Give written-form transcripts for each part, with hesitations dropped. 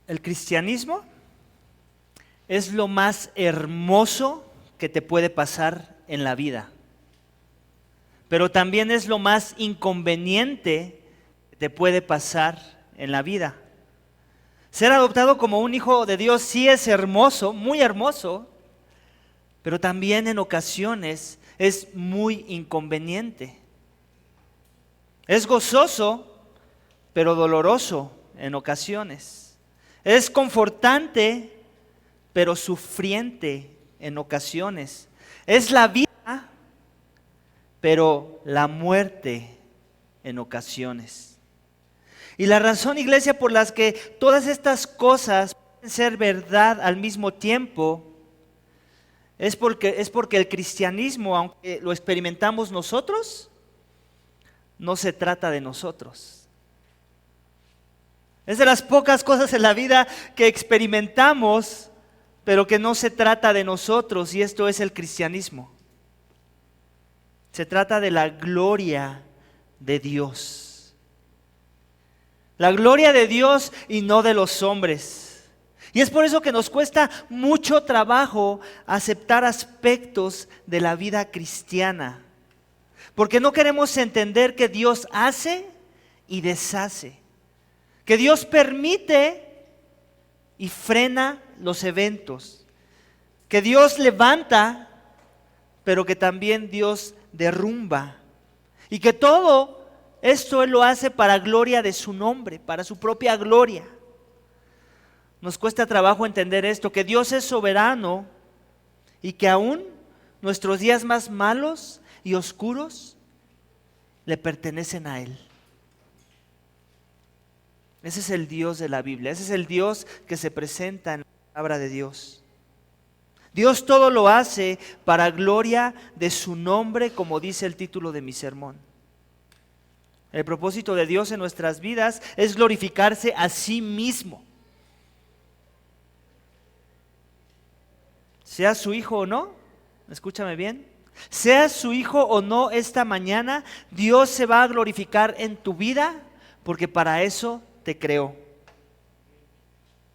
El cristianismo es lo más hermoso que te puede pasar en la vida, pero también es lo más inconveniente que te puede pasar en la vida. Ser adoptado como un hijo de Dios sí es hermoso, muy hermoso, pero también en ocasiones es muy inconveniente. Es gozoso, pero doloroso en ocasiones. Es confortante, pero sufriente en ocasiones. Es la vida, pero la muerte en ocasiones. Y la razón, iglesia, por las que todas estas cosas pueden ser verdad al mismo tiempo, es porque el cristianismo, aunque lo experimentamos nosotros, no se trata de nosotros. Es de las pocas cosas en la vida que experimentamos, pero que no se trata de nosotros, y esto es el cristianismo. Se trata de la gloria de Dios. La gloria de Dios y no de los hombres. Y es por eso que nos cuesta mucho trabajo aceptar aspectos de la vida cristiana. Porque no queremos entender que Dios hace y deshace. Que Dios permite y frena los eventos. Que Dios levanta, pero que también Dios derrumba. Y que todo esto Él lo hace para gloria de su nombre, para su propia gloria. Nos cuesta trabajo entender esto, que Dios es soberano y que aún nuestros días más malos y oscuros le pertenecen a Él. Ese es el Dios de la Biblia, ese es el Dios que se presenta en la palabra de Dios. Dios todo lo hace para gloria de su nombre, como dice el título de mi sermón. El propósito de Dios en nuestras vidas es glorificarse a sí mismo. Sea su hijo o no, escúchame bien, sea su hijo o no esta mañana, Dios se va a glorificar en tu vida porque para eso te creó.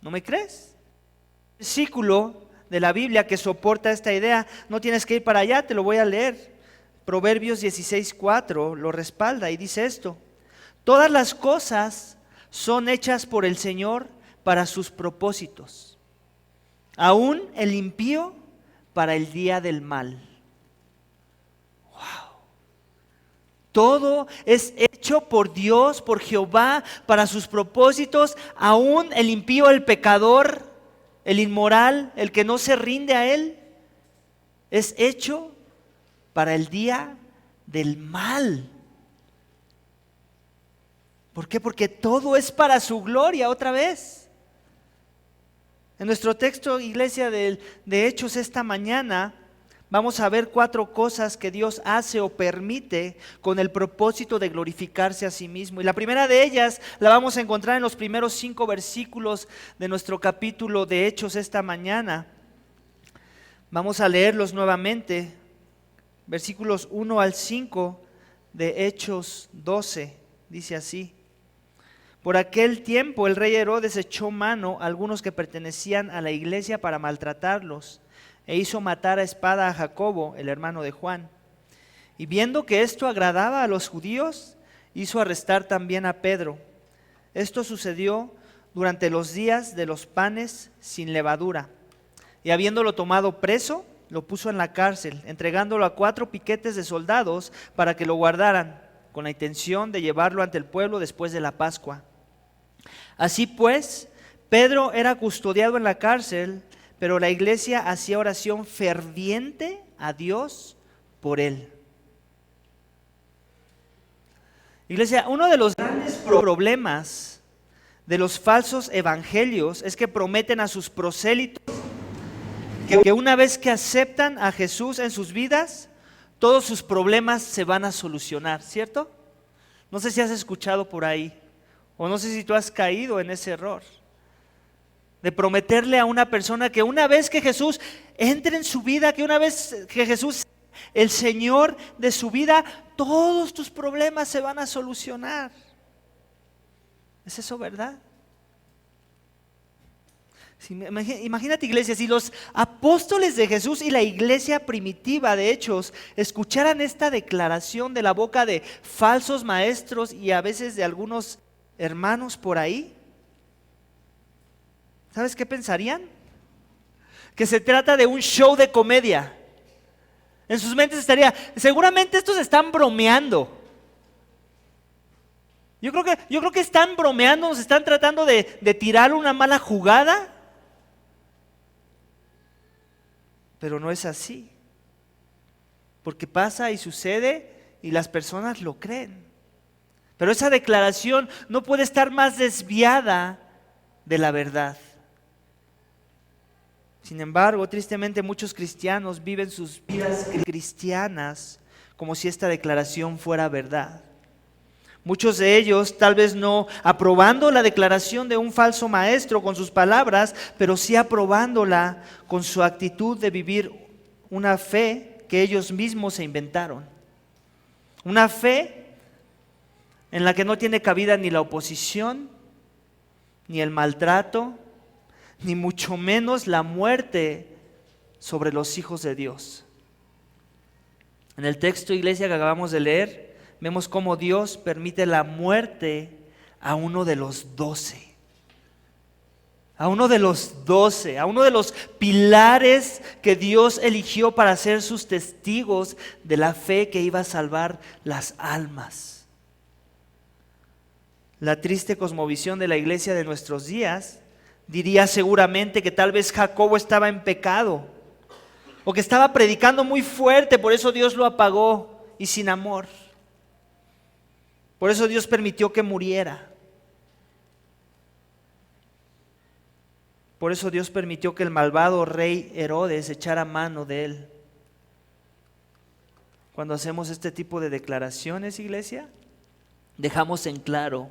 ¿No me crees? Versículo de la Biblia que soporta esta idea, no tienes que ir para allá, te lo voy a leer. Proverbios 16:4 lo respalda y dice esto: todas las cosas son hechas por el Señor para sus propósitos, aún el impío para el día del mal. Wow. Todo es hecho por Dios, por Jehová, para sus propósitos, aún el impío, el pecador, el inmoral, el que no se rinde a Él, es hecho para el día del mal. ¿Por qué? Porque todo es para su gloria, otra vez. En nuestro texto, iglesia, de Hechos esta mañana, vamos a ver 4 cosas que Dios hace o permite con el propósito de glorificarse a sí mismo. Y la primera de ellas la vamos a encontrar en los primeros 5 versículos de nuestro capítulo de Hechos esta mañana. Vamos a leerlos nuevamente, versículos 1 al 5 de Hechos 12, dice así: por aquel tiempo el rey Herodes echó mano a algunos que pertenecían a la iglesia para maltratarlos, e hizo matar a espada a Jacobo, el hermano de Juan. Y viendo que esto agradaba a los judíos, hizo arrestar también a Pedro. Esto sucedió durante los días de los panes sin levadura. Y habiéndolo tomado preso, lo puso en la cárcel, entregándolo a 4 piquetes de soldados para que lo guardaran, con la intención de llevarlo ante el pueblo después de la Pascua. Así pues, Pedro era custodiado en la cárcel, pero la iglesia hacía oración ferviente a Dios por él. Iglesia, uno de los grandes problemas de los falsos evangelios es que prometen a sus prosélitos que una vez que aceptan a Jesús en sus vidas, todos sus problemas se van a solucionar, ¿cierto? No sé si has escuchado por ahí, o no sé si tú has caído en ese error de prometerle a una persona que una vez que Jesús entre en su vida, que una vez que Jesús, el Señor de su vida, todos tus problemas se van a solucionar. ¿Es eso verdad? Imagínate, iglesia, si los apóstoles de Jesús y la iglesia primitiva de Hechos escucharan esta declaración de la boca de falsos maestros y a veces de algunos hermanos por ahí, ¿sabes qué pensarían? Que se trata de un show de comedia. En sus mentes estaría, seguramente estos están bromeando. Yo creo que están bromeando, nos están tratando de tirar una mala jugada. Pero no es así, porque pasa y sucede y las personas lo creen. Pero esa declaración no puede estar más desviada de la verdad. Sin embargo, tristemente muchos cristianos viven sus vidas cristianas como si esta declaración fuera verdad. Muchos de ellos tal vez no aprobando la declaración de un falso maestro con sus palabras, pero sí aprobándola con su actitud de vivir una fe que ellos mismos se inventaron. Una fe en la que no tiene cabida ni la oposición, ni el maltrato, ni mucho menos la muerte sobre los hijos de Dios. En el texto, iglesia, que acabamos de leer, vemos cómo Dios permite la muerte a uno de los 12. A uno de los 12, a uno de los pilares que Dios eligió para ser sus testigos de la fe que iba a salvar las almas. La triste cosmovisión de la iglesia de nuestros días diría seguramente que tal vez Jacobo estaba en pecado o que estaba predicando muy fuerte, por eso Dios lo apagó y sin amor. Por eso Dios permitió que muriera. Por eso Dios permitió que el malvado rey Herodes echara mano de él. Cuando hacemos este tipo de declaraciones, iglesia, dejamos en claro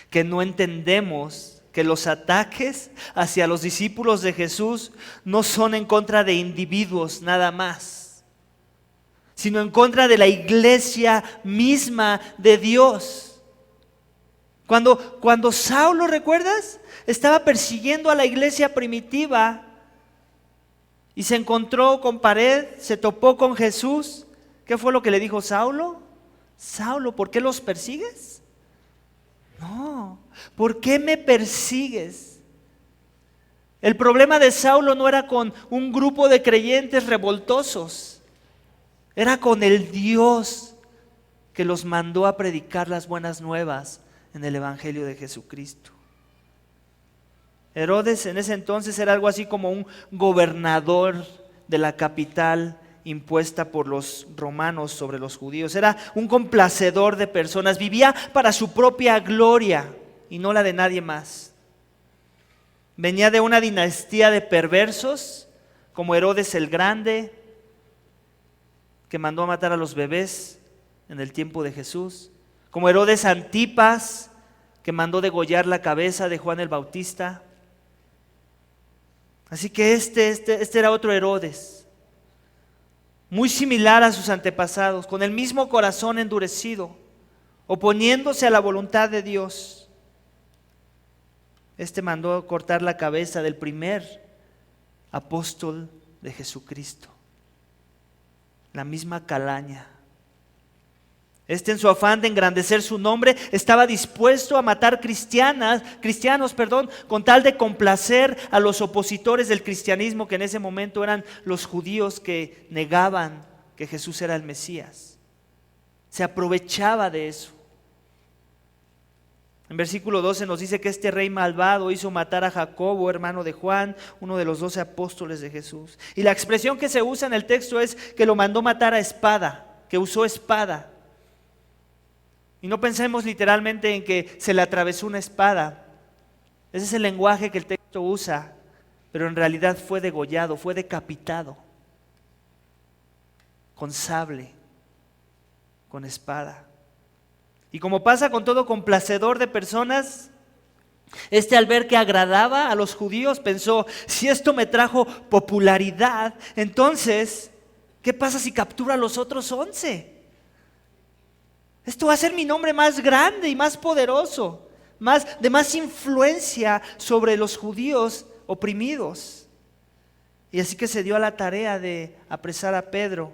que no entendemos que los ataques hacia los discípulos de Jesús no son en contra de individuos nada más, sino en contra de la iglesia misma de Dios. Cuando Saulo, ¿recuerdas? Estaba persiguiendo a la iglesia primitiva y se encontró con pared, se topó con Jesús. ¿Qué fue lo que le dijo Saulo? Saulo, ¿por qué los persigues? No, ¿por qué me persigues? El problema de Saulo no era con un grupo de creyentes revoltosos, era con el Dios que los mandó a predicar las buenas nuevas en el Evangelio de Jesucristo. Herodes en ese entonces era algo así como un gobernador de la capital impuesta por los romanos sobre los judíos. Era un complacedor de personas, vivía para su propia gloria y no la de nadie más. Venía de una dinastía de perversos como Herodes el Grande, que mandó a matar a los bebés en el tiempo de Jesús, como Herodes Antipas, que mandó degollar la cabeza de Juan el Bautista. Así que este era otro Herodes, muy similar a sus antepasados, con el mismo corazón endurecido, oponiéndose a la voluntad de Dios. Mandó cortar la cabeza del primer apóstol de Jesucristo, la misma calaña. En su afán de engrandecer su nombre, estaba dispuesto a matar cristianos, con tal de complacer a los opositores del cristianismo, que en ese momento eran los judíos que negaban que Jesús era el Mesías. Se aprovechaba de eso. En versículo 12 nos dice que este rey malvado hizo matar a Jacobo, hermano de Juan, uno de los 12 apóstoles de Jesús. Y la expresión que se usa en el texto es que lo mandó matar a espada, que usó espada. Y no pensemos literalmente en que se le atravesó una espada. Ese es el lenguaje que el texto usa, pero en realidad fue degollado, fue decapitado, con sable, con espada. Y como pasa con todo complacedor de personas, al ver que agradaba a los judíos pensó, si esto me trajo popularidad, entonces, ¿qué pasa si captura a los otros 11? Esto va a ser mi nombre más grande y más poderoso, de más influencia sobre los judíos oprimidos. Y así que se dio a la tarea de apresar a Pedro,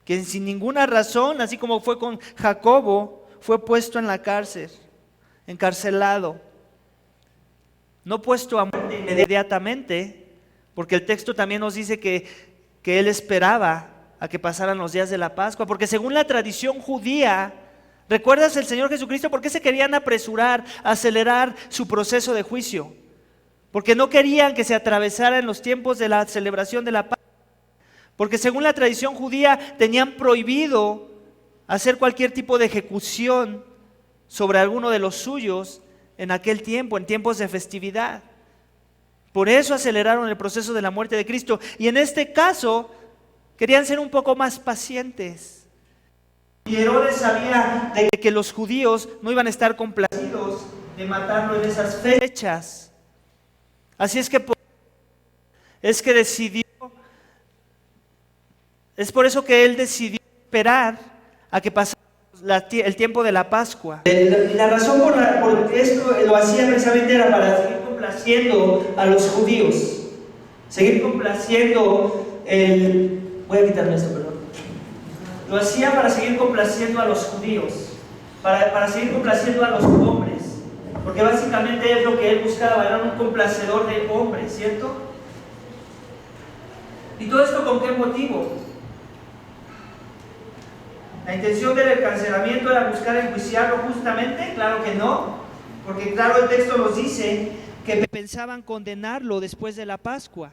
quien sin ninguna razón, así como fue con Jacobo, fue puesto en la cárcel, encarcelado. No puesto a muerte inmediatamente, porque el texto también nos dice que él esperaba a que pasaran los días de la Pascua, porque según la tradición judía, ¿recuerdas el Señor Jesucristo por qué se querían apresurar, acelerar su proceso de juicio? Porque no querían que se atravesara en los tiempos de la celebración de la Pascua. Porque según la tradición judía tenían prohibido hacer cualquier tipo de ejecución sobre alguno de los suyos en aquel tiempo, en tiempos de festividad. Por eso aceleraron el proceso de la muerte de Cristo. Y en este caso querían ser un poco más pacientes. Y Herodes sabía de que los judíos no iban a estar complacidos de matarlo en esas fechas. Así es que decidió, es por eso que él decidió esperar a que pasara el tiempo de la Pascua. La razón por esto lo hacía precisamente era para seguir complaciendo a los judíos, seguir complaciendo voy a quitarme esto, perdón. Lo hacía para seguir complaciendo a los judíos, para seguir complaciendo a los hombres, porque básicamente es lo que él buscaba, era un complacedor de hombres, ¿cierto? ¿Y todo esto con qué motivo? ¿La intención del encarcelamiento era buscar enjuiciarlo justamente? Claro que no, porque claro el texto nos dice que pensaban condenarlo después de la Pascua.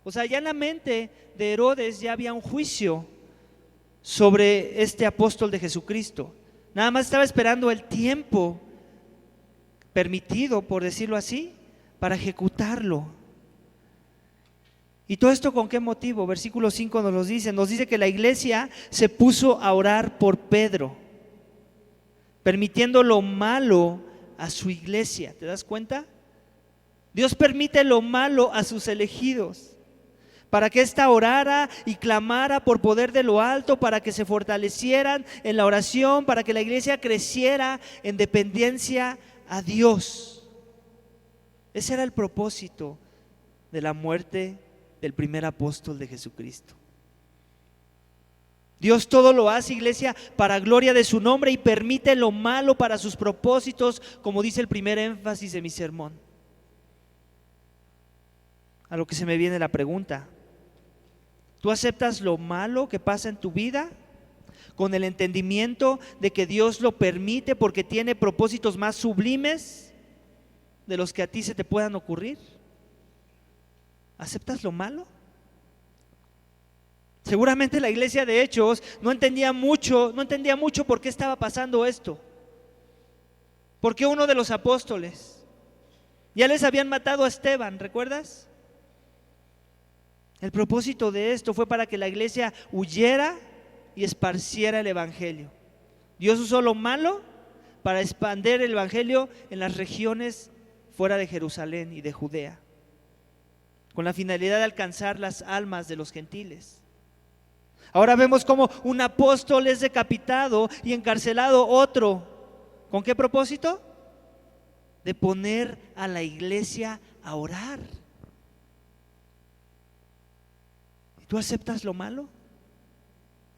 O sea, ya en la mente de Herodes ya había un juicio sobre este apóstol de Jesucristo. Nada más estaba esperando el tiempo permitido, por decirlo así, para ejecutarlo. ¿Y todo esto con qué motivo? Versículo 5 nos dice que la iglesia se puso a orar por Pedro, permitiendo lo malo a su iglesia. ¿Te das cuenta? Dios permite lo malo a sus elegidos, para que ésta orara y clamara por poder de lo alto, para que se fortalecieran en la oración, para que la iglesia creciera en dependencia a Dios. Ese era el propósito de la muerte del primer apóstol de Jesucristo. Dios todo lo hace, iglesia, para gloria de su nombre y permite lo malo para sus propósitos, como dice el primer énfasis de mi sermón. A lo que se me viene la pregunta: ¿tú aceptas lo malo que pasa en tu vida con el entendimiento de que Dios lo permite porque tiene propósitos más sublimes de los que a ti se te puedan ocurrir? ¿Aceptas lo malo? Seguramente la iglesia de Hechos no entendía mucho por qué estaba pasando esto. Porque uno de los apóstoles ya les habían matado a Esteban, ¿recuerdas? El propósito de esto fue para que la iglesia huyera y esparciera el evangelio. Dios usó lo malo para expandir el evangelio en las regiones fuera de Jerusalén y de Judea, con la finalidad de alcanzar las almas de los gentiles. Ahora vemos cómo un apóstol es decapitado y encarcelado otro. ¿Con qué propósito? De poner a la iglesia a orar. ¿Y tú aceptas lo malo?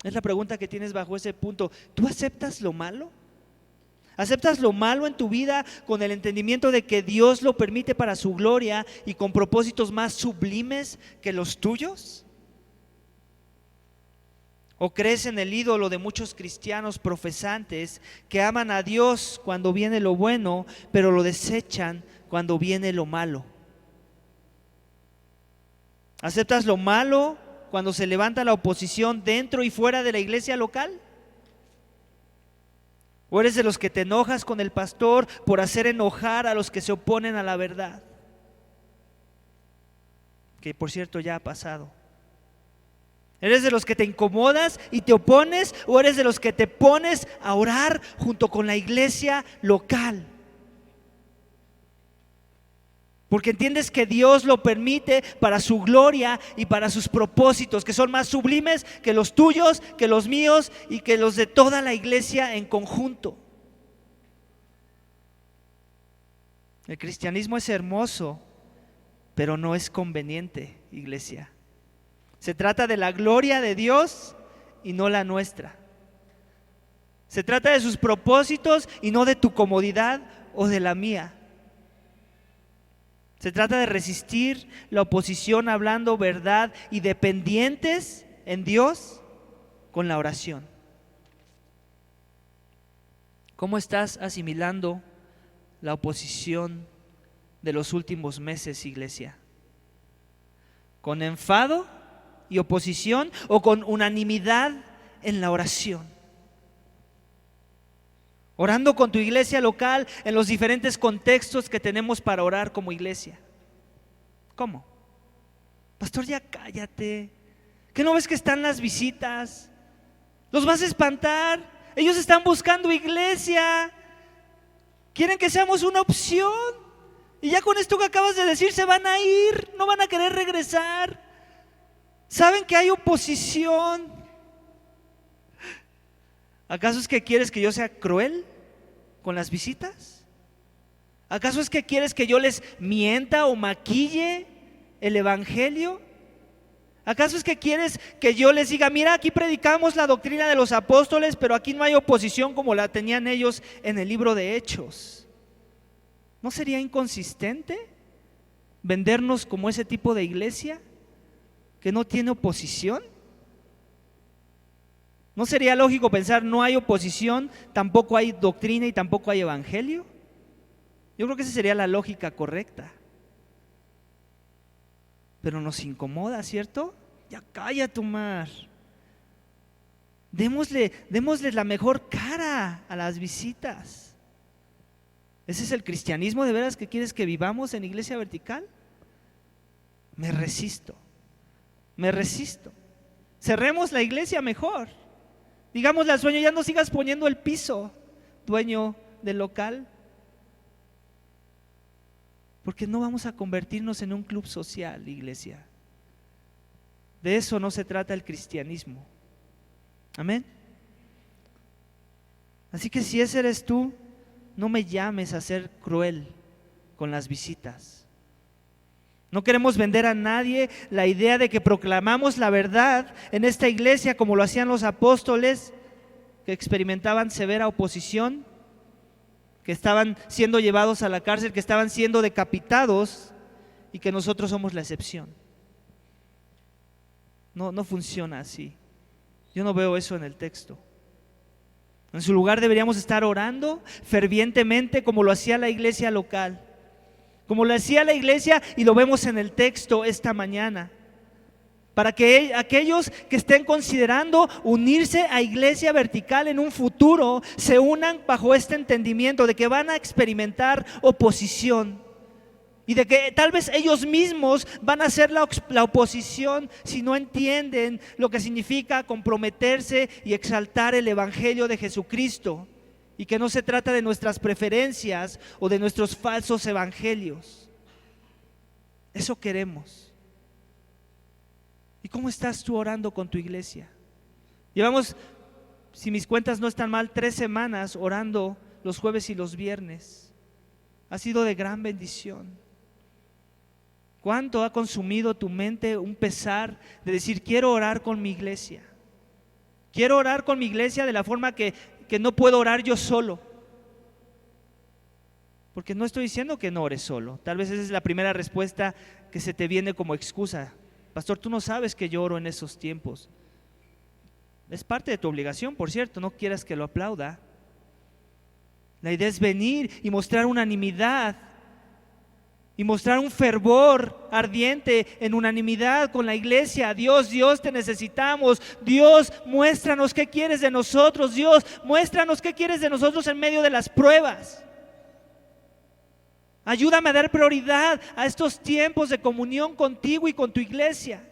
Es la pregunta que tienes bajo ese punto. ¿Tú aceptas lo malo? ¿Aceptas lo malo en tu vida con el entendimiento de que Dios lo permite para su gloria y con propósitos más sublimes que los tuyos? ¿O crees en el ídolo de muchos cristianos profesantes que aman a Dios cuando viene lo bueno, pero lo desechan cuando viene lo malo? ¿Aceptas lo malo cuando se levanta la oposición dentro y fuera de la iglesia local? ¿O eres de los que te enojas con el pastor por hacer enojar a los que se oponen a la verdad? Que por cierto ya ha pasado. ¿Eres de los que te incomodas y te opones, o eres de los que te pones a orar junto con la iglesia local? Porque entiendes que Dios lo permite para su gloria y para sus propósitos, que son más sublimes que los tuyos, que los míos y que los de toda la iglesia en conjunto. El cristianismo es hermoso, pero no es conveniente, iglesia. Se trata de la gloria de Dios y no la nuestra. Se trata de sus propósitos y no de tu comodidad o de la mía. Se trata de resistir la oposición hablando verdad y dependientes en Dios con la oración. ¿Cómo estás asimilando la oposición de los últimos meses, iglesia? ¿Con enfado y oposición o con unanimidad en la oración? Orando con tu iglesia local en los diferentes contextos que tenemos para orar como iglesia. ¿Cómo? Pastor, ya cállate. ¿Qué no ves que están las visitas? Los vas a espantar. Ellos están buscando iglesia. Quieren que seamos una opción. Y ya con esto que acabas de decir se van a ir. No van a querer regresar. Saben que hay oposición. ¿Acaso es que quieres que yo sea cruel con las visitas? ¿Acaso es que quieres que yo les mienta o maquille el evangelio? ¿Acaso es que quieres que yo les diga, mira, aquí predicamos la doctrina de los apóstoles, pero aquí no hay oposición como la tenían ellos en el libro de Hechos? ¿No sería inconsistente vendernos como ese tipo de iglesia que no tiene oposición? ¿No sería lógico pensar no hay oposición, tampoco hay doctrina y tampoco hay evangelio? Yo creo que esa sería la lógica correcta. Pero nos incomoda, ¿cierto? Ya cállate, Omar. Démosle la mejor cara a las visitas. ¿Ese es el cristianismo de veras que quieres que vivamos en Iglesia Vertical? Me resisto. Cerremos la iglesia mejor. Digámosle al dueño, ya no sigas poniendo el piso, dueño del local, porque no vamos a convertirnos en un club social, iglesia. De eso no se trata el cristianismo. Amén. Así que si ese eres tú, no me llames a ser cruel con las visitas. No queremos vender a nadie la idea de que proclamamos la verdad en esta iglesia como lo hacían los apóstoles que experimentaban severa oposición, que estaban siendo llevados a la cárcel, que estaban siendo decapitados y que nosotros somos la excepción. No funciona así. Yo no veo eso en el texto. En su lugar deberíamos estar orando fervientemente como lo hacía la iglesia local. Como lo hacía la iglesia y lo vemos en el texto esta mañana, para que aquellos que estén considerando unirse a Iglesia Vertical en un futuro se unan bajo este entendimiento de que van a experimentar oposición y de que tal vez ellos mismos van a ser la oposición si no entienden lo que significa comprometerse y exaltar el evangelio de Jesucristo. Y que no se trata de nuestras preferencias o de nuestros falsos evangelios. Eso queremos. ¿Y cómo estás tú orando con tu iglesia? Llevamos, si mis cuentas no están mal, 3 semanas orando los jueves y los viernes. Ha sido de gran bendición. ¿Cuánto ha consumido tu mente un pesar de decir, quiero orar con mi iglesia? Quiero orar con mi iglesia de la forma que no puedo orar yo solo. Porque no estoy diciendo que no ores solo. Tal vez esa es la primera respuesta que se te viene como excusa. Pastor, tú no sabes que yo oro en esos tiempos. Es parte de tu obligación, por cierto, no quieras que lo aplauda. La idea es venir y mostrar unanimidad y mostrar un fervor ardiente en unanimidad con la iglesia. Dios, te necesitamos. Dios, muéstranos qué quieres de nosotros. Dios, muéstranos qué quieres de nosotros en medio de las pruebas. Ayúdame a dar prioridad a estos tiempos de comunión contigo y con tu iglesia.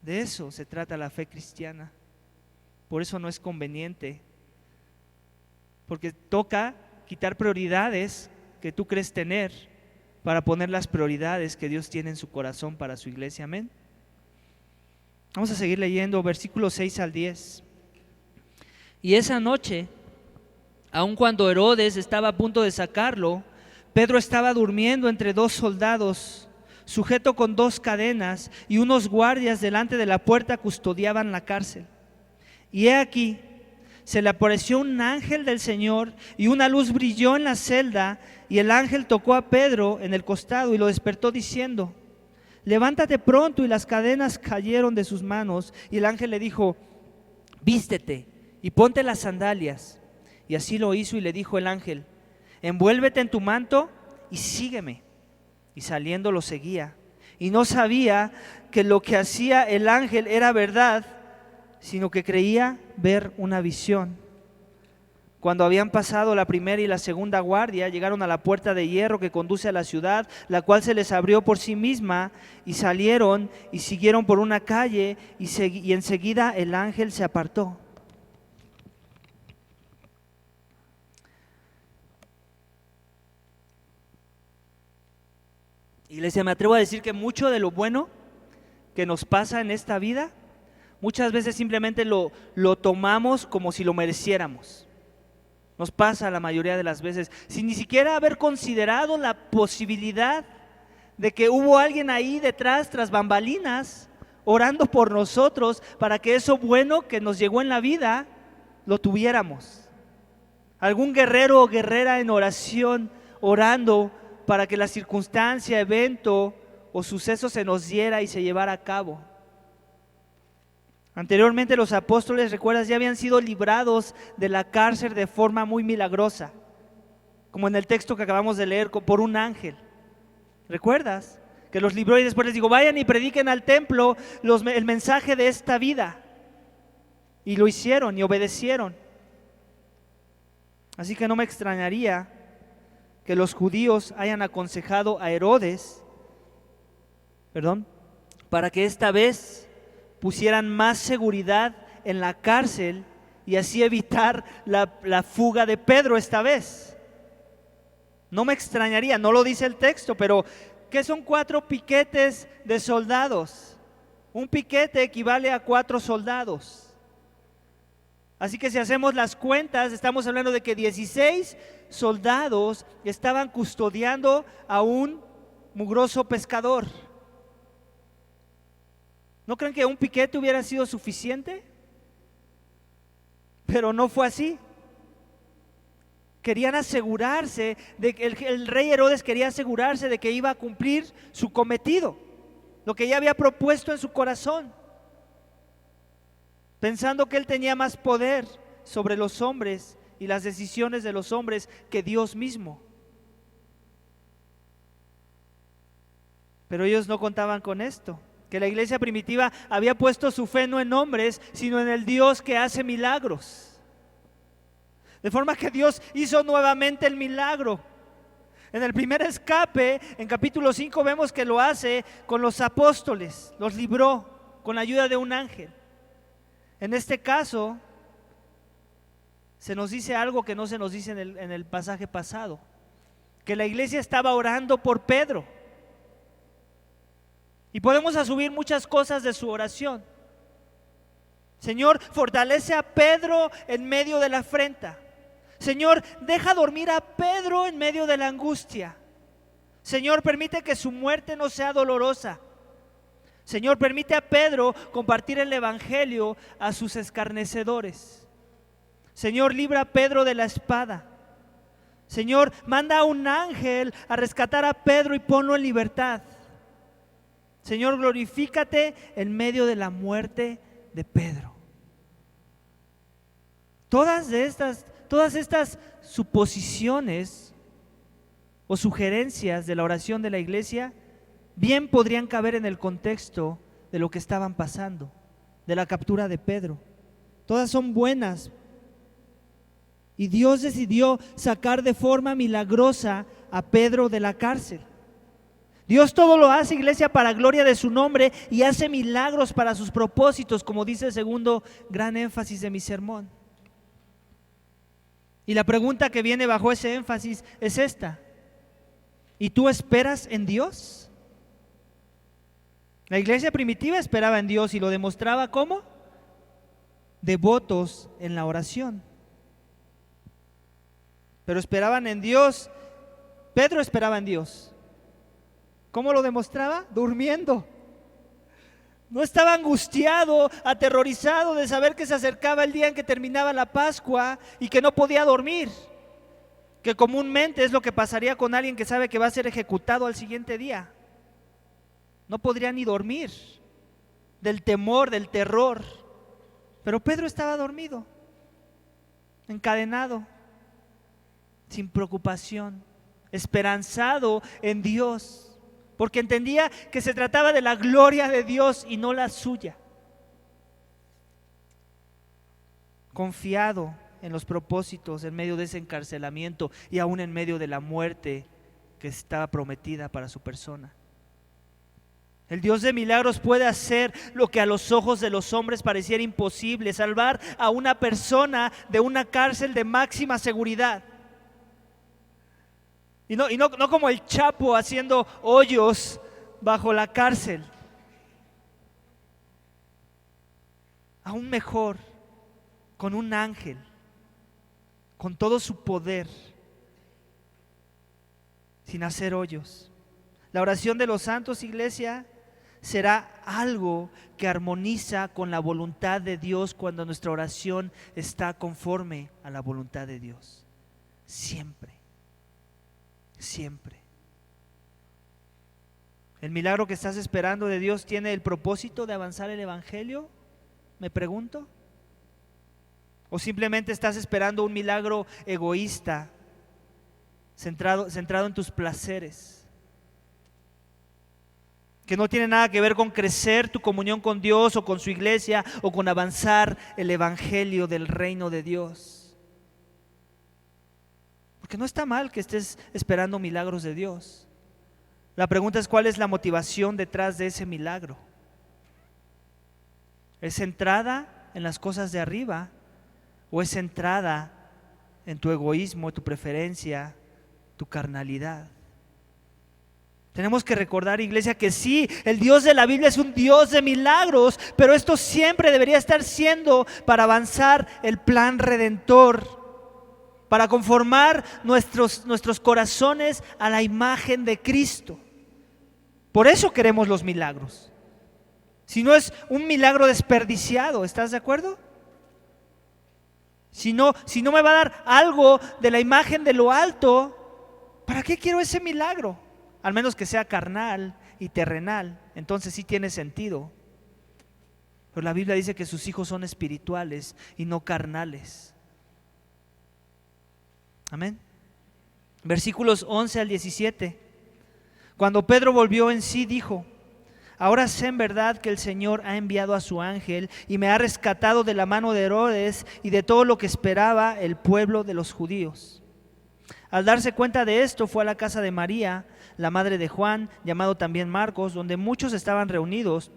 De eso se trata la fe cristiana. Por eso no es conveniente, porque toca quitar prioridades que tú crees tener para poner las prioridades que Dios tiene en su corazón para su iglesia. Amén. Vamos a seguir leyendo versículos 6 al 10. Y esa noche, Aun cuando Herodes estaba a punto de sacarlo, Pedro estaba durmiendo entre dos soldados, sujeto con dos cadenas, y unos guardias delante de la puerta custodiaban la cárcel. Y he aquí, se le apareció un ángel del Señor, y una luz brilló en la celda, y el ángel tocó a Pedro en el costado y lo despertó diciendo: levántate pronto. Y las cadenas cayeron de sus manos, y el ángel le dijo: vístete y ponte las sandalias. Y así lo hizo, y le dijo el ángel: envuélvete en tu manto y sígueme. Y saliendo lo seguía, y no sabía que lo que hacía el ángel era verdad, sino que creía ver una visión. Cuando habían pasado la primera y la segunda guardia, llegaron a la puerta de hierro que conduce a la ciudad, la cual se les abrió por sí misma, y salieron y siguieron por una calle, y enseguida el ángel se apartó. Iglesia, me atrevo a decir que mucho de lo bueno que nos pasa en esta vida, muchas veces simplemente lo tomamos como si lo mereciéramos. Nos pasa la mayoría de las veces, sin ni siquiera haber considerado la posibilidad de que hubo alguien ahí detrás, tras bambalinas, orando por nosotros para que eso bueno que nos llegó en la vida, lo tuviéramos. Algún guerrero o guerrera en oración, orando para que la circunstancia, evento o suceso se nos diera y se llevara a cabo. Anteriormente los apóstoles, recuerdas, ya habían sido librados de la cárcel de forma muy milagrosa, como en el texto que acabamos de leer, por un ángel. ¿Recuerdas? Que los libró y después les dijo: vayan y prediquen al templo el mensaje de esta vida. Y lo hicieron y obedecieron. Así que no me extrañaría que los judíos hayan aconsejado a Herodes, para que esta vez pusieran más seguridad en la cárcel y así evitar la fuga de Pedro esta vez. No me extrañaría, no lo dice el texto, pero ¿qué son 4 piquetes de soldados? Un piquete equivale a 4 soldados. Así que si hacemos las cuentas, estamos hablando de que 16 soldados estaban custodiando a un mugroso pescador. ¿No creen que un piquete hubiera sido suficiente? Pero no fue así. Querían asegurarse de que el rey Herodes quería asegurarse de que iba a cumplir su cometido, lo que ya había propuesto en su corazón, pensando que él tenía más poder sobre los hombres y las decisiones de los hombres que Dios mismo. Pero ellos no contaban con esto, que la iglesia primitiva había puesto su fe no en hombres, sino en el Dios que hace milagros. De forma que Dios hizo nuevamente el milagro. En el primer escape, en capítulo 5, vemos que lo hace con los apóstoles, los libró con la ayuda de un ángel. En este caso, se nos dice algo que no se nos dice en el pasaje pasado, que la iglesia estaba orando por Pedro. Y podemos asumir muchas cosas de su oración. Señor, fortalece a Pedro en medio de la afrenta. Señor, deja dormir a Pedro en medio de la angustia. Señor, permite que su muerte no sea dolorosa. Señor, permite a Pedro compartir el evangelio a sus escarnecedores. Señor, libra a Pedro de la espada. Señor, manda a un ángel a rescatar a Pedro y ponlo en libertad. Señor, glorifícate en medio de la muerte de Pedro. Todas estas suposiciones o sugerencias de la oración de la iglesia bien podrían caber en el contexto de lo que estaban pasando, de la captura de Pedro. Todas son buenas. Y Dios decidió sacar de forma milagrosa a Pedro de la cárcel. Dios todo lo hace, iglesia, para gloria de su nombre, y hace milagros para sus propósitos, como dice el segundo gran énfasis de mi sermón. Y la pregunta que viene bajo ese énfasis es esta: ¿y tú esperas en Dios? La iglesia primitiva esperaba en Dios y lo demostraba ¿cómo? Devotos en la oración. pero esperaban en Dios. Pedro esperaba en Dios. ¿Cómo lo demostraba? Durmiendo. No estaba angustiado, aterrorizado de saber que se acercaba el día en que terminaba la Pascua y que no podía dormir, que comúnmente es lo que pasaría con alguien que sabe que va a ser ejecutado al siguiente día. No podría ni dormir del temor, del terror. Pero Pedro estaba dormido, encadenado, sin preocupación, esperanzado en Dios, porque entendía que se trataba de la gloria de Dios y no la suya. Confiado en los propósitos en medio de ese encarcelamiento y aún en medio de la muerte que estaba prometida para su persona. El Dios de milagros puede hacer lo que a los ojos de los hombres pareciera imposible: salvar a una persona de una cárcel de máxima seguridad. Y no como el Chapo haciendo hoyos bajo la cárcel. Aún mejor, con un ángel, con todo su poder, sin hacer hoyos. La oración de los santos, iglesia, será algo que armoniza con la voluntad de Dios cuando nuestra oración está conforme a la voluntad de Dios. Siempre, siempre. ¿El milagro que estás esperando de Dios tiene el propósito de avanzar el evangelio? Me pregunto. ¿O simplemente estás esperando un milagro egoísta, centrado en tus placeres, que no tiene nada que ver con crecer tu comunión con Dios o con su iglesia o con avanzar el evangelio del reino de Dios? Porque no está mal que estés esperando milagros de Dios. La pregunta es: ¿cuál es la motivación detrás de ese milagro? ¿Es centrada en las cosas de arriba o es centrada en tu egoísmo, tu preferencia, tu carnalidad? Tenemos que recordar, iglesia, que sí, el Dios de la Biblia es un Dios de milagros, pero esto siempre debería estar siendo para avanzar el plan redentor, para conformar nuestros corazones a la imagen de Cristo. Por eso queremos los milagros. Si no es un milagro desperdiciado, ¿estás de acuerdo? Si no me va a dar algo de la imagen de lo alto, ¿para qué quiero ese milagro? Al menos que sea carnal y terrenal, entonces sí tiene sentido. Pero la Biblia dice que sus hijos son espirituales y no carnales. Amén. Versículos 11 al 17. Cuando Pedro volvió en sí, dijo: ahora sé en verdad que el Señor ha enviado a su ángel y me ha rescatado de la mano de Herodes y de todo lo que esperaba el pueblo de los judíos. Al darse cuenta de esto, fue a la casa de María, la madre de Juan, llamado también Marcos, donde muchos estaban reunidos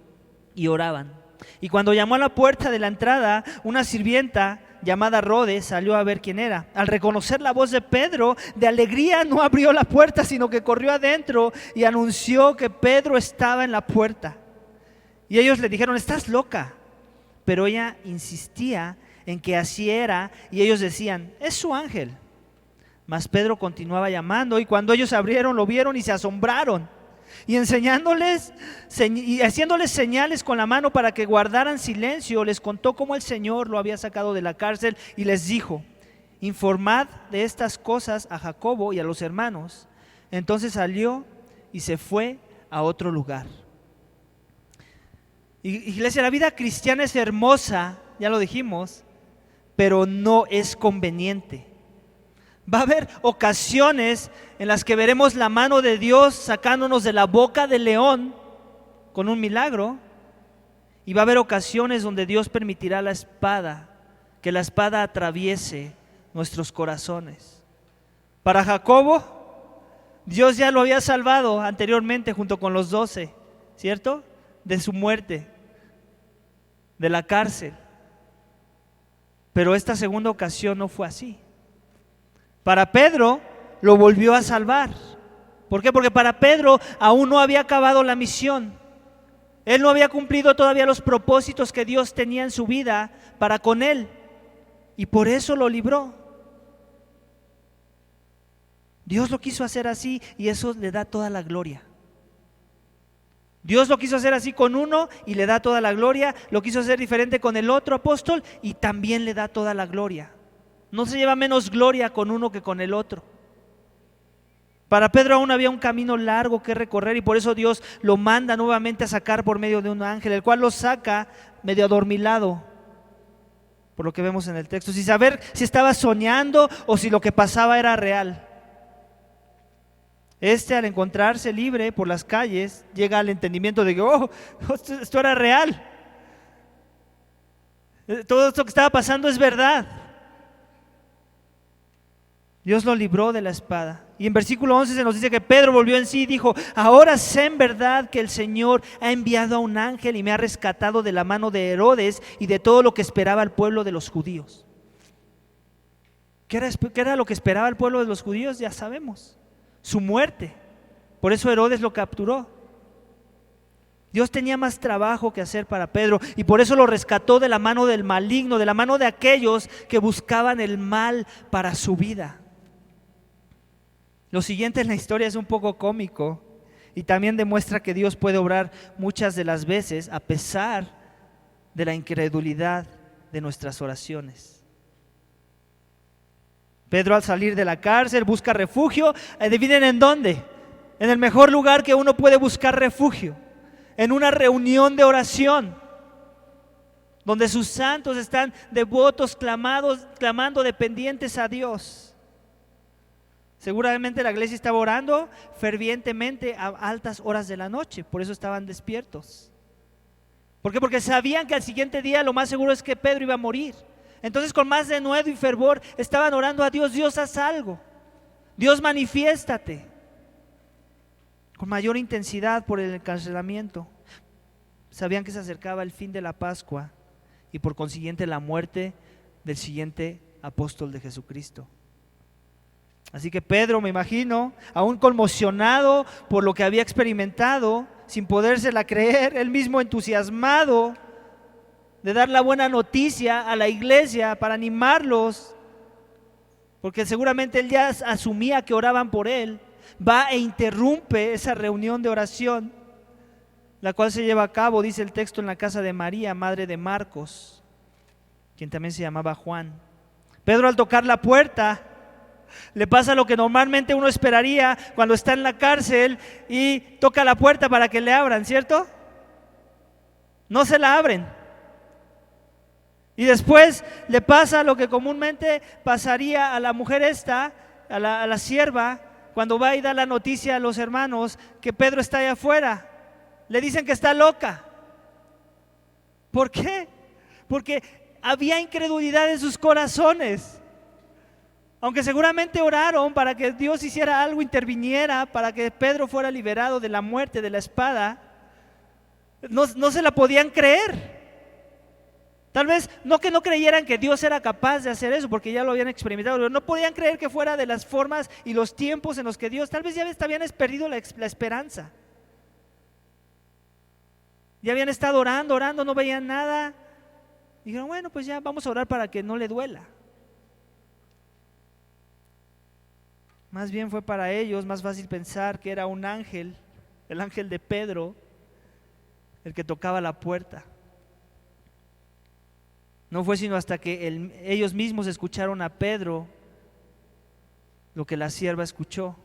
y oraban. Y cuando llamó a la puerta de la entrada, una sirvienta llamada Rode salió a ver quién era. Al reconocer la voz de Pedro, de alegría no abrió la puerta, sino que corrió adentro y anunció que Pedro estaba en la puerta. Y ellos le dijeron: estás loca. Pero ella insistía en que así era, y ellos decían: es su ángel. Mas Pedro continuaba llamando, y cuando ellos abrieron, lo vieron y se asombraron. Y enseñándoles y haciéndoles señales con la mano para que guardaran silencio, les contó cómo el Señor lo había sacado de la cárcel y les dijo: informad de estas cosas a Jacobo y a los hermanos. Entonces salió y se fue a otro lugar. Iglesia, la vida cristiana es hermosa, ya lo dijimos, pero no es conveniente. Va a haber ocasiones en las que veremos la mano de Dios sacándonos de la boca del león con un milagro, y va a haber ocasiones donde Dios permitirá que la espada atraviese nuestros corazones. Para Jacobo, Dios ya lo había salvado anteriormente junto con los 12, ¿cierto? De su muerte, de la cárcel. Pero esta segunda ocasión no fue así. Para Pedro lo volvió a salvar. ¿Por qué? Porque para Pedro aún no había acabado la misión. Él no había cumplido todavía los propósitos que Dios tenía en su vida para con él, y por eso lo libró. Dios lo quiso hacer así y eso le da toda la gloria. Dios lo quiso hacer así con uno y le da toda la gloria. Lo quiso hacer diferente con el otro apóstol y también le da toda la gloria. No se lleva menos gloria con uno que con el otro. Para Pedro aún había un camino largo que recorrer y por eso Dios lo manda nuevamente a sacar por medio de un ángel, el cual lo saca medio adormilado, por lo que vemos en el texto, sin saber si estaba soñando o si lo que pasaba era real. Al encontrarse libre por las calles, llega al entendimiento de que, esto era real. Todo esto que estaba pasando es verdad. Dios lo libró de la espada. Y en versículo 11 se nos dice que Pedro volvió en sí y dijo: ahora sé en verdad que el Señor ha enviado a un ángel y me ha rescatado de la mano de Herodes y de todo lo que esperaba el pueblo de los judíos. ¿Qué era lo que esperaba el pueblo de los judíos? Ya sabemos. Su muerte. Por eso Herodes lo capturó. Dios tenía más trabajo que hacer para Pedro y por eso lo rescató de la mano del maligno, de la mano de aquellos que buscaban el mal para su vida. Lo siguiente en la historia es un poco cómico y también demuestra que Dios puede obrar muchas de las veces a pesar de la incredulidad de nuestras oraciones. Pedro, al salir de la cárcel, busca refugio. ¿Adivinen en dónde? En el mejor lugar que uno puede buscar refugio, en una reunión de oración, donde sus santos están devotos, clamando dependientes a Dios. Seguramente la iglesia estaba orando fervientemente a altas horas de la noche, por eso estaban despiertos. ¿Por qué? Porque sabían que al siguiente día lo más seguro es que Pedro iba a morir. Entonces, con más denuedo y fervor estaban orando a Dios: Dios, haz algo, Dios, manifiéstate. Con mayor intensidad por el encarcelamiento. Sabían que se acercaba el fin de la Pascua y por consiguiente la muerte del siguiente apóstol de Jesucristo. Así que Pedro, me imagino, aún conmocionado por lo que había experimentado, sin podérsela creer, él mismo entusiasmado de dar la buena noticia a la iglesia para animarlos, porque seguramente él ya asumía que oraban por él, va e interrumpe esa reunión de oración, la cual se lleva a cabo, dice el texto, en la casa de María, madre de Marcos, quien también se llamaba Juan. Pedro, al tocar la puerta, le pasa lo que normalmente uno esperaría cuando está en la cárcel y toca la puerta para que le abran, ¿cierto? No se la abren. Y después le pasa lo que comúnmente pasaría a la mujer a la sierva, cuando va y da la noticia a los hermanos que Pedro está allá afuera. Le dicen que está loca. ¿Por qué? Porque había incredulidad en sus corazones. Aunque seguramente oraron para que Dios hiciera algo, interviniera, para que Pedro fuera liberado de la muerte, de la espada, no se la podían creer. Tal vez no que no creyeran que Dios era capaz de hacer eso, porque ya lo habían experimentado, pero no podían creer que fuera de las formas y los tiempos en los que Dios, tal vez ya habían perdido la esperanza. Ya habían estado orando, no veían nada. Dijeron: bueno, pues ya vamos a orar para que no le duela. Más bien fue para ellos más fácil pensar que era un ángel, el ángel de Pedro, el que tocaba la puerta. No fue sino hasta que ellos mismos escucharon a Pedro lo que la sierva escuchó,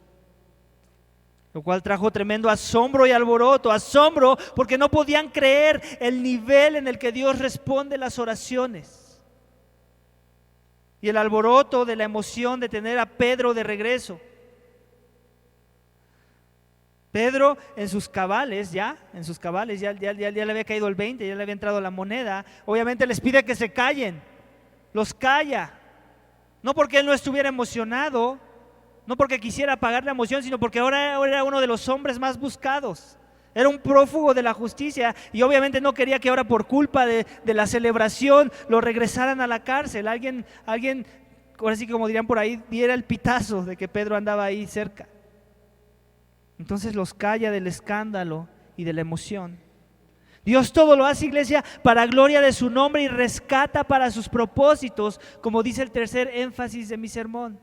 lo cual trajo tremendo asombro y alboroto. Asombro porque no podían creer el nivel en el que Dios responde las oraciones, y el alboroto de la emoción de tener a Pedro de regreso. Pedro en sus cabales ya le había caído el 20, ya le había entrado la moneda. Obviamente les pide que se callen, los calla, no porque él no estuviera emocionado, no porque quisiera apagar la emoción, sino porque ahora era uno de los hombres más buscados, era un prófugo de la justicia y obviamente no quería que ahora por culpa de la celebración lo regresaran a la cárcel. Alguien, ahora sí como dirían por ahí, diera el pitazo de que Pedro andaba ahí cerca. Entonces los calla del escándalo y de la emoción. Dios todo lo hace, iglesia, para gloria de su nombre y rescata para sus propósitos, como dice el tercer énfasis de mi sermón.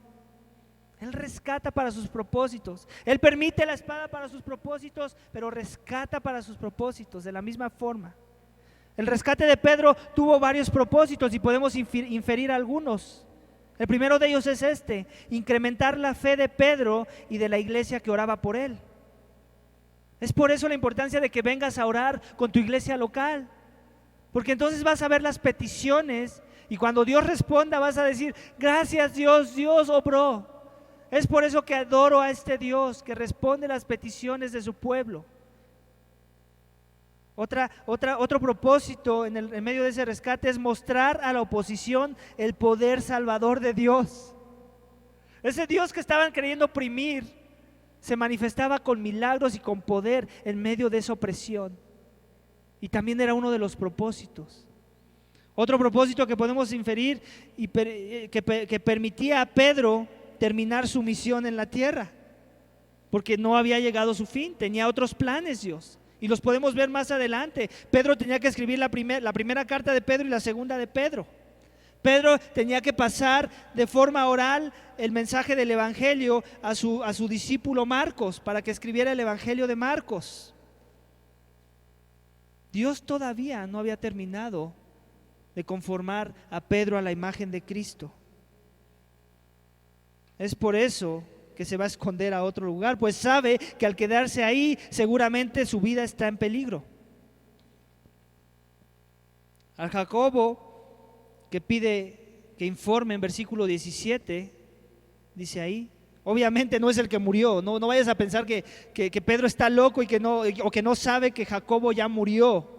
Él rescata para sus propósitos. Él permite la espada para sus propósitos, pero rescata para sus propósitos de la misma forma. El rescate de Pedro tuvo varios propósitos y podemos inferir algunos. El primero de ellos es incrementar la fe de Pedro y de la iglesia que oraba por él. Es por eso la importancia de que vengas a orar con tu iglesia local, porque entonces vas a ver las peticiones y cuando Dios responda vas a decir, gracias Dios, Dios obró. Es por eso que adoro a este Dios que responde las peticiones de su pueblo. Otro propósito en medio de ese rescate es mostrar a la oposición el poder salvador de Dios. Ese Dios que estaban queriendo oprimir se manifestaba con milagros y con poder en medio de esa opresión. Y también era uno de los propósitos. Otro propósito que podemos inferir que permitía a Pedro terminar su misión en la tierra, porque no había llegado a su fin, tenía otros planes Dios, y los podemos ver más adelante. Pedro tenía que escribir la primera carta de Pedro y la segunda de Pedro. Pedro tenía que pasar de forma oral el mensaje del evangelio a su discípulo Marcos, para que escribiera el evangelio de Marcos. Dios todavía no había terminado de conformar a Pedro a la imagen de Cristo. Es por eso que se va a esconder a otro lugar, pues sabe que al quedarse ahí seguramente su vida está en peligro. A Jacobo, que pide que informe en versículo 17, dice ahí, obviamente no es el que murió, no vayas a pensar que Pedro está loco o que no sabe que Jacobo ya murió.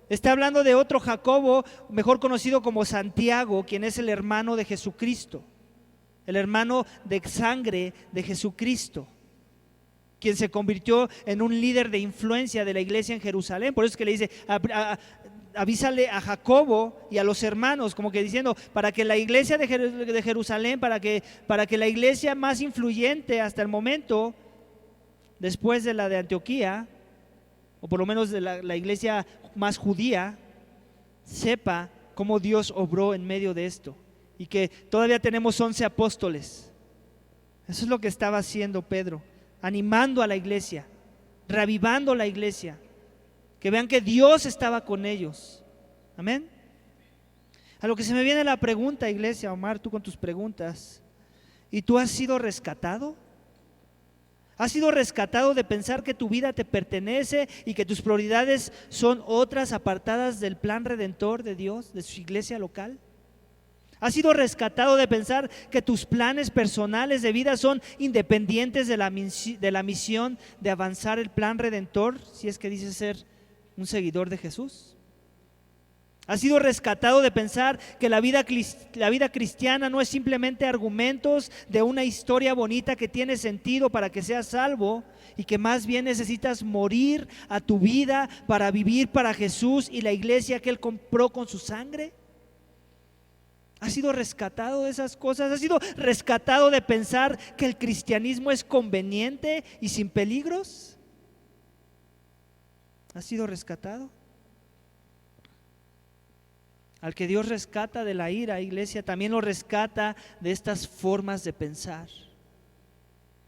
Está hablando de otro Jacobo, mejor conocido como Santiago, quien es el hermano de Jesucristo. El hermano de sangre de Jesucristo, quien se convirtió en un líder de influencia de la iglesia en Jerusalén. Por eso es que le dice, avísale a Jacobo y a los hermanos, como que diciendo, para que la iglesia de Jerusalén, para que la iglesia más influyente hasta el momento, después de la de Antioquía, o por lo menos de la iglesia más judía, sepa cómo Dios obró en medio de esto. Y que todavía tenemos 11 apóstoles. Eso es lo que estaba haciendo Pedro, animando a la iglesia, reavivando la iglesia, que vean que Dios estaba con ellos. Amén. A lo que se me viene la pregunta, iglesia, Omar, tú con tus preguntas, ¿y tú has sido rescatado? ¿Has sido rescatado de pensar que tu vida te pertenece y que tus prioridades son otras apartadas del plan redentor de Dios, de su iglesia local? ¿Has sido rescatado de pensar que tus planes personales de vida son independientes de la misión de avanzar el plan redentor, si es que dices ser un seguidor de Jesús? ¿Has sido rescatado de pensar que la vida cristiana no es simplemente argumentos de una historia bonita que tiene sentido para que seas salvo y que más bien necesitas morir a tu vida para vivir para Jesús y la iglesia que Él compró con su sangre? ¿Has sido rescatado de esas cosas? ¿Has sido rescatado de pensar que el cristianismo es conveniente y sin peligros? ¿Has sido rescatado? Al que Dios rescata de la ira, iglesia, también lo rescata de estas formas de pensar.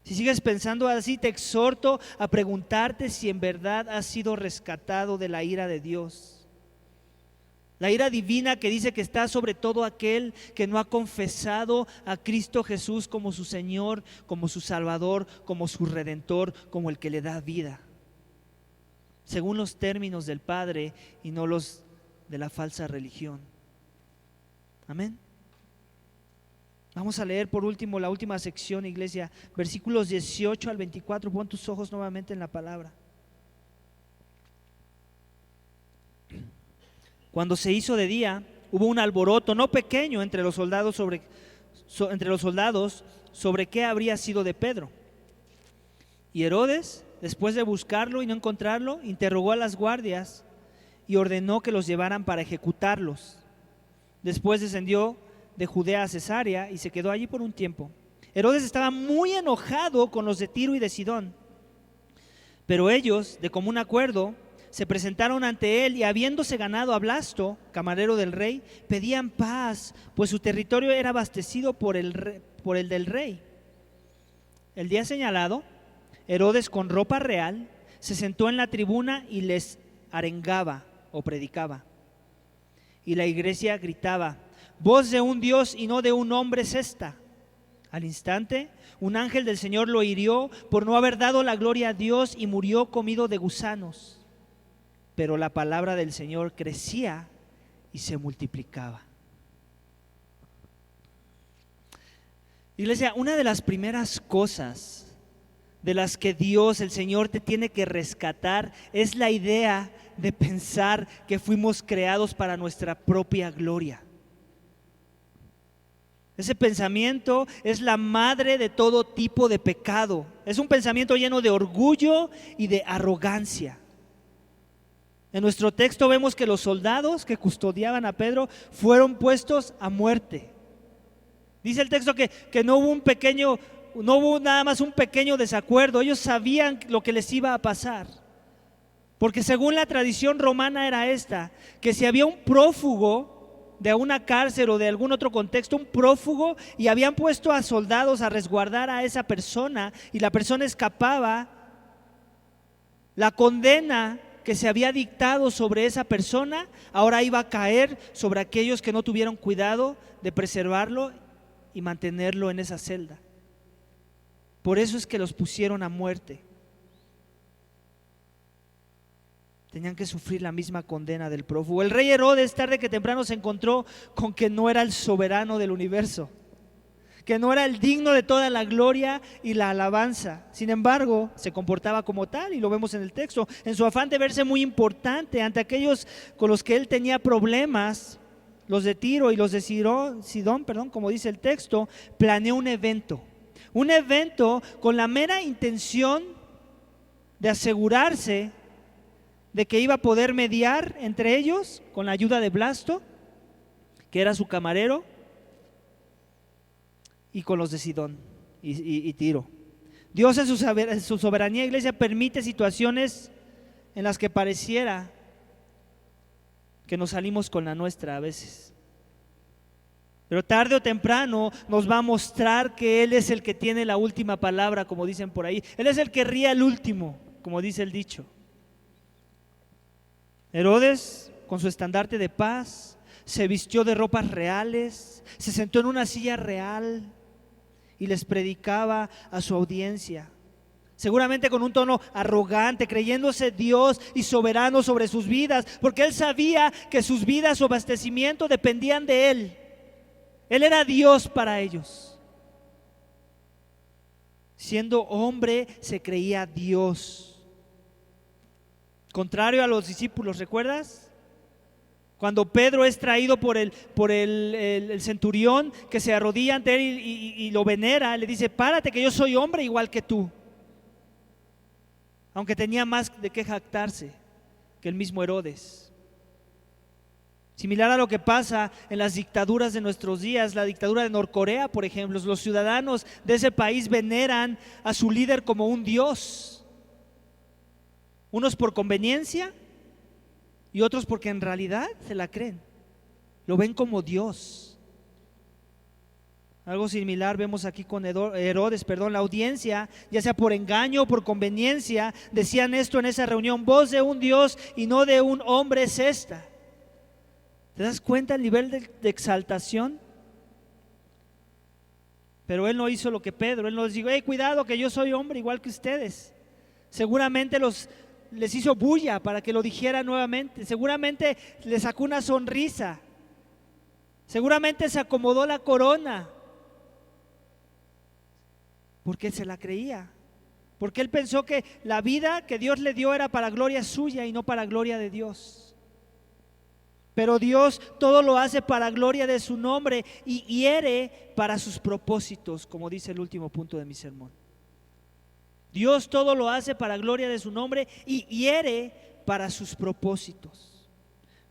Si sigues pensando así, te exhorto a preguntarte si en verdad has sido rescatado de la ira de Dios. La ira divina que dice que está sobre todo aquel que no ha confesado a Cristo Jesús como su Señor, como su Salvador, como su Redentor, como el que le da vida, según los términos del Padre y no los de la falsa religión. Amén. Vamos a leer por último la última sección, iglesia, versículos 18 al 24. Pon tus ojos nuevamente en la palabra. Cuando se hizo de día, hubo un alboroto no pequeño entre los soldados sobre qué habría sido de Pedro. Y Herodes, después de buscarlo y no encontrarlo, interrogó a las guardias y ordenó que los llevaran para ejecutarlos. Después descendió de Judea a Cesarea y se quedó allí por un tiempo. Herodes estaba muy enojado con los de Tiro y de Sidón, pero ellos, de común acuerdo, se presentaron ante él y habiéndose ganado a Blasto, camarero del rey, pedían paz, pues su territorio era abastecido por el del rey. el día señalado, Herodes con ropa real se sentó en la tribuna y les arengaba o predicaba. Y la iglesia gritaba: voz de un Dios y no de un hombre es esta. Al instante, un ángel del Señor lo hirió por no haber dado la gloria a Dios y murió comido de gusanos. Pero la palabra del Señor crecía y se multiplicaba. Iglesia, una de las primeras cosas de las que Dios, el Señor, te tiene que rescatar es la idea de pensar que fuimos creados para nuestra propia gloria. Ese pensamiento es la madre de todo tipo de pecado. Es un pensamiento lleno de orgullo y de arrogancia. En nuestro texto vemos que los soldados que custodiaban a Pedro fueron puestos a muerte. Dice el texto que no hubo nada más un pequeño desacuerdo. Ellos sabían lo que les iba a pasar. Porque según la tradición romana era esta, que si había un prófugo de una cárcel o de algún otro contexto, un prófugo, y habían puesto a soldados a resguardar a esa persona y la persona escapaba, la condena que se había dictado sobre esa persona ahora iba a caer sobre aquellos que no tuvieron cuidado de preservarlo y mantenerlo en esa celda. Por eso es que los pusieron a muerte. Tenían que sufrir la misma condena del prófugo. El rey Herodes tarde que temprano se encontró con que no era el soberano del universo, que no era el digno de toda la gloria y la alabanza. Sin embargo, se comportaba como tal, y lo vemos en el texto. En su afán de verse muy importante ante aquellos con los que él tenía problemas, los de Tiro y los de Sidón, como dice el texto, planeó un evento con la mera intención de asegurarse de que iba a poder mediar entre ellos con la ayuda de Blasto, que era su camarero, y con los de Sidón y Tiro. Dios en su soberanía, iglesia, permite situaciones en las que pareciera que nos salimos con la nuestra a veces. Pero tarde o temprano nos va a mostrar que Él es el que tiene la última palabra, como dicen por ahí. Él es el que ríe al último, como dice el dicho. Herodes, con su estandarte de paz, se vistió de ropas reales, se sentó en una silla real y les predicaba a su audiencia. Seguramente con un tono arrogante, creyéndose Dios y soberano sobre sus vidas, porque él sabía que sus vidas, su abastecimiento dependían de él. Él era Dios para ellos. Siendo hombre, se creía Dios. Contrario a los discípulos, ¿recuerdas? Cuando Pedro es traído por el centurión que se arrodilla ante él y lo venera, le dice: párate, que yo soy hombre igual que tú. Aunque tenía más de qué jactarse que el mismo Herodes. Similar a lo que pasa en las dictaduras de nuestros días, la dictadura de Norcorea, por ejemplo, los ciudadanos de ese país veneran a su líder como un dios. Unos por conveniencia y otros porque en realidad se la creen, lo ven como Dios. Algo similar vemos aquí con Herodes, la audiencia, ya sea por engaño o por conveniencia, decían esto en esa reunión: voz de un Dios y no de un hombre es esta. ¿Te das cuenta el nivel de exaltación? Pero él no hizo lo que Pedro. Él no les dijo: hey, cuidado, que yo soy hombre igual que ustedes. Seguramente les hizo bulla para que lo dijera nuevamente. Seguramente le sacó una sonrisa. Seguramente se acomodó la corona, porque se la creía, porque él pensó que la vida que Dios le dio era para gloria suya y no para gloria de Dios. Pero Dios todo lo hace para gloria de su nombre y hiere para sus propósitos, como dice el último punto de mi sermón. Dios todo lo hace para gloria de su nombre y hiere para sus propósitos.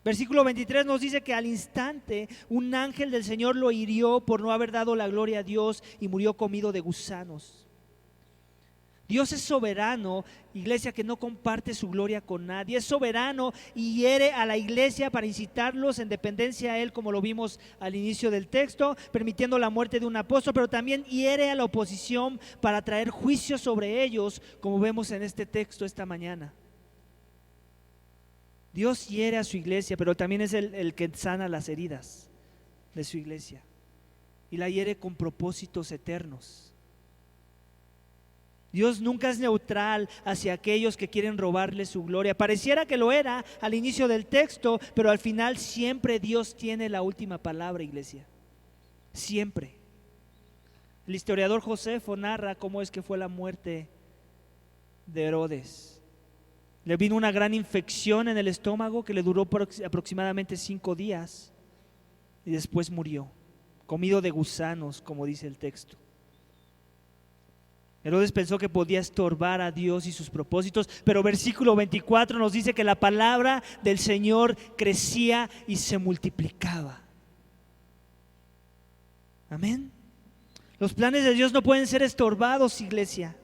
Versículo 23 nos dice que al instante un ángel del Señor lo hirió por no haber dado la gloria a Dios y murió comido de gusanos. Dios es soberano, iglesia, que no comparte su gloria con nadie. Es soberano y hiere a la iglesia para incitarlos en dependencia a Él, como lo vimos al inicio del texto, permitiendo la muerte de un apóstol, pero también hiere a la oposición para traer juicio sobre ellos, como vemos en este texto esta mañana. Dios hiere a su iglesia, pero también es el que sana las heridas de su iglesia y la hiere con propósitos eternos. Dios nunca es neutral hacia aquellos que quieren robarle su gloria. Pareciera que lo era al inicio del texto, pero al final siempre Dios tiene la última palabra, iglesia. Siempre. El historiador Josefo narra cómo es que fue la muerte de Herodes. Le vino una gran infección en el estómago que le duró por aproximadamente 5 días y después murió, comido de gusanos, como dice el texto. Herodes pensó que podía estorbar a Dios y sus propósitos, pero versículo 24 nos dice que la palabra del Señor crecía y se multiplicaba. Amén. Los planes de Dios no pueden ser estorbados, iglesia,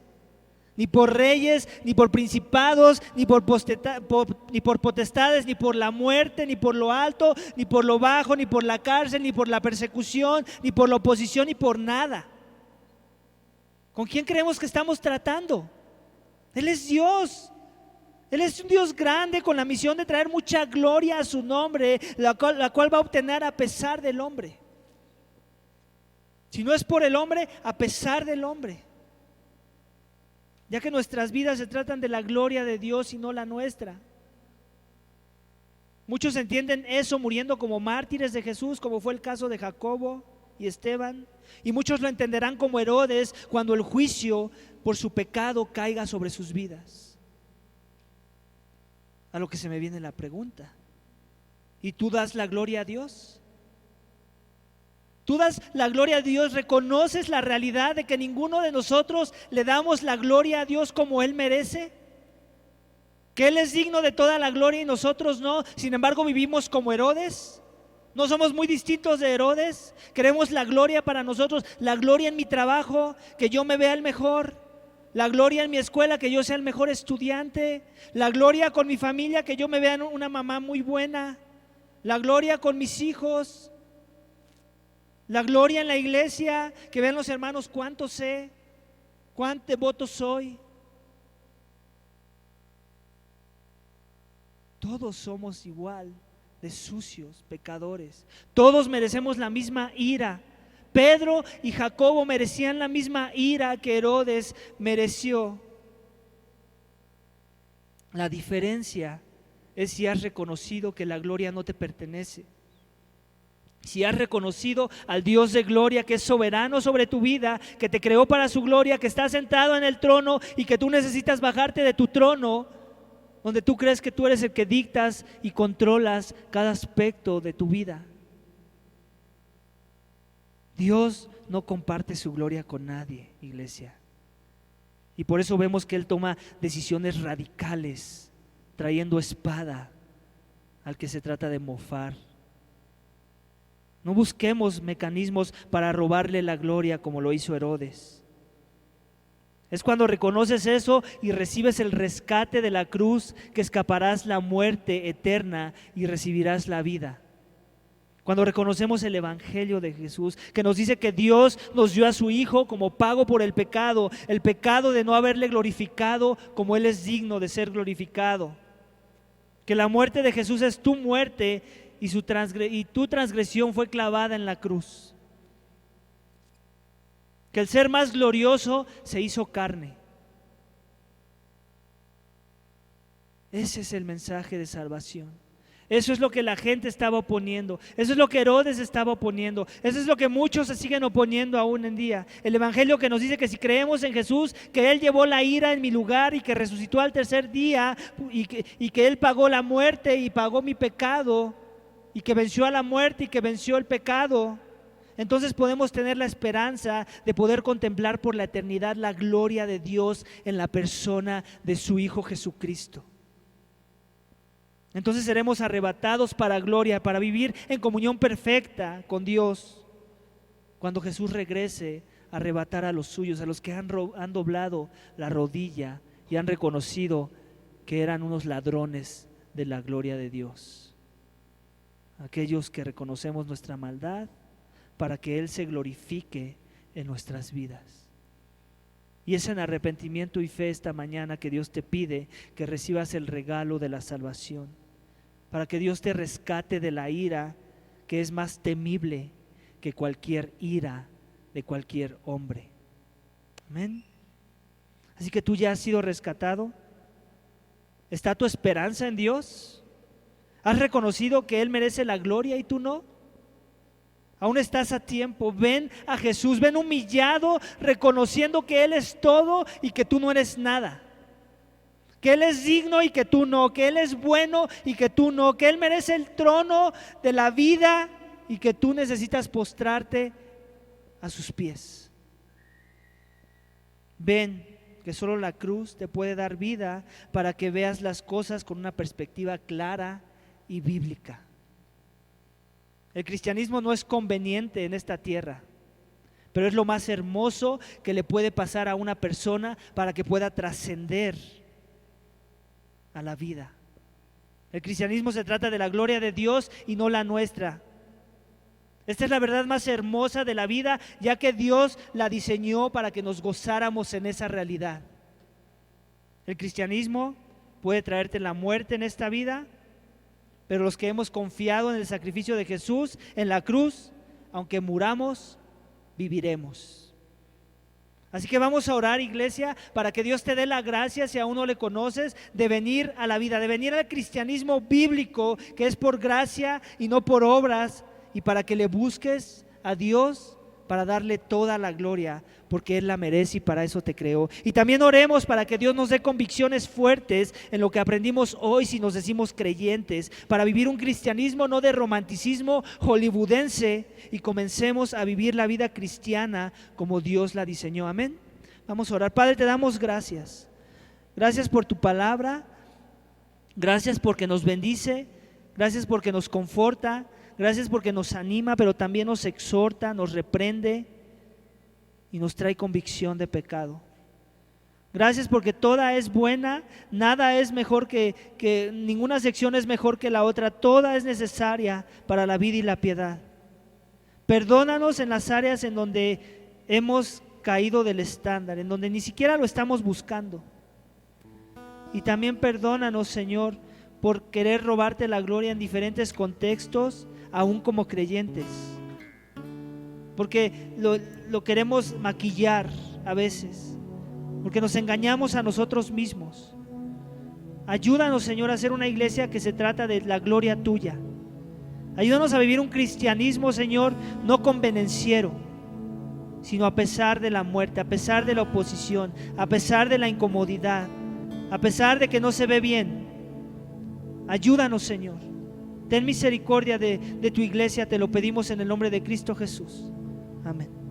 ni por reyes, ni por principados, ni por potestades, ni por la muerte, ni por lo alto, ni por lo bajo, ni por la cárcel, ni por la persecución, ni por la oposición, ni por nada. ¿Con quién creemos que estamos tratando? Él es Dios. Él es un Dios grande con la misión de traer mucha gloria a su nombre, la cual va a obtener a pesar del hombre. Si no es por el hombre, a pesar del hombre. Ya que nuestras vidas se tratan de la gloria de Dios y no la nuestra. Muchos entienden eso muriendo como mártires de Jesús, como fue el caso de Jacobo y Esteban, y muchos lo entenderán como Herodes cuando el juicio por su pecado caiga sobre sus vidas. A lo que se me viene la pregunta: ¿y tú das la gloria a Dios? ¿Tú das la gloria a Dios? ¿Reconoces la realidad de que ninguno de nosotros le damos la gloria a Dios como Él merece? ¿Que Él es digno de toda la gloria y nosotros no? Sin embargo, vivimos como Herodes. ¿No somos muy distintos de Herodes? Queremos la gloria para nosotros, la gloria en mi trabajo, que yo me vea el mejor, la gloria en mi escuela, que yo sea el mejor estudiante, la gloria con mi familia, que yo me vea una mamá muy buena, la gloria con mis hijos, la gloria en la iglesia, que vean los hermanos cuánto sé, cuán devoto soy. Todos somos igual de sucios, pecadores. Todos merecemos la misma ira. Pedro y Jacobo merecían la misma ira que Herodes mereció. La diferencia es si has reconocido que la gloria no te pertenece. Si has reconocido al Dios de gloria que es soberano sobre tu vida, que te creó para su gloria, que está sentado en el trono y que tú necesitas bajarte de tu trono, donde tú crees que tú eres el que dictas y controlas cada aspecto de tu vida. Dios no comparte su gloria con nadie, iglesia. Y por eso vemos que Él toma decisiones radicales, trayendo espada al que se trata de mofar. No busquemos mecanismos para robarle la gloria como lo hizo Herodes. Es cuando reconoces eso y recibes el rescate de la cruz que escaparás la muerte eterna y recibirás la vida. Cuando reconocemos el evangelio de Jesús, que nos dice que Dios nos dio a su Hijo como pago por el pecado de no haberle glorificado como Él es digno de ser glorificado. Que la muerte de Jesús es tu muerte y tu transgresión fue clavada en la cruz. Que el ser más glorioso se hizo carne. Ese es el mensaje de salvación. Eso es lo que la gente estaba oponiendo. Eso es lo que Herodes estaba oponiendo. Eso es lo que muchos se siguen oponiendo aún en día. El evangelio que nos dice que si creemos en Jesús, que Él llevó la ira en mi lugar y que resucitó al tercer día y que Él pagó la muerte y pagó mi pecado y que venció a la muerte y que venció el pecado. Entonces podemos tener la esperanza de poder contemplar por la eternidad la gloria de Dios en la persona de su Hijo Jesucristo. Entonces seremos arrebatados para gloria, para vivir en comunión perfecta con Dios cuando Jesús regrese arrebatar a los suyos, a los que han doblado la rodilla y han reconocido que eran unos ladrones de la gloria de Dios. Aquellos que reconocemos nuestra maldad para que Él se glorifique en nuestras vidas. Y es en arrepentimiento y fe esta mañana que Dios te pide que recibas el regalo de la salvación, para que Dios te rescate de la ira que es más temible que cualquier ira de cualquier hombre. Amén. Así que tú ya has sido rescatado. ¿Está tu esperanza en Dios? ¿Has reconocido que Él merece la gloria y tú no? Aún estás a tiempo. Ven a Jesús, ven humillado, reconociendo que Él es todo y que tú no eres nada. Que Él es digno y que tú no, que Él es bueno y que tú no, que Él merece el trono de la vida y que tú necesitas postrarte a sus pies. Ven, que solo la cruz te puede dar vida para que veas las cosas con una perspectiva clara y bíblica. El cristianismo no es conveniente en esta tierra, pero es lo más hermoso que le puede pasar a una persona para que pueda trascender a la vida. El cristianismo se trata de la gloria de Dios y no la nuestra. Esta es la verdad más hermosa de la vida, ya que Dios la diseñó para que nos gozáramos en esa realidad. El cristianismo puede traerte la muerte en esta vida, pero los que hemos confiado en el sacrificio de Jesús en la cruz, aunque muramos, viviremos. Así que vamos a orar, iglesia, para que Dios te dé la gracia, si aún no le conoces, de venir a la vida, de venir al cristianismo bíblico, que es por gracia y no por obras, y para que le busques a Dios para darle toda la gloria, porque Él la merece y para eso te creó. Y también oremos para que Dios nos dé convicciones fuertes en lo que aprendimos hoy si nos decimos creyentes, para vivir un cristianismo no de romanticismo hollywoodense, y comencemos a vivir la vida cristiana como Dios la diseñó. Amén. Vamos a orar. Padre, te damos gracias. Gracias por tu palabra. Gracias porque nos bendice. Gracias porque nos conforta. Gracias porque nos anima, pero también nos exhorta, nos reprende y nos trae convicción de pecado. Gracias porque toda es buena, nada es mejor que ninguna sección es mejor que la otra, toda es necesaria para la vida y la piedad. Perdónanos en las áreas en donde hemos caído del estándar, en donde ni siquiera lo estamos buscando. Y también perdónanos, Señor, por querer robarte la gloria en diferentes contextos, aún como creyentes, porque lo queremos maquillar a veces, porque nos engañamos a nosotros mismos. Ayúdanos, Señor, a ser una iglesia que se trata de la gloria tuya. Ayúdanos a vivir un cristianismo, Señor, no convenenciero, sino a pesar de la muerte, a pesar de la oposición, a pesar de la incomodidad, a pesar de que no se ve bien. Ayúdanos, Señor. Ten misericordia de tu iglesia, te lo pedimos en el nombre de Cristo Jesús. Amén.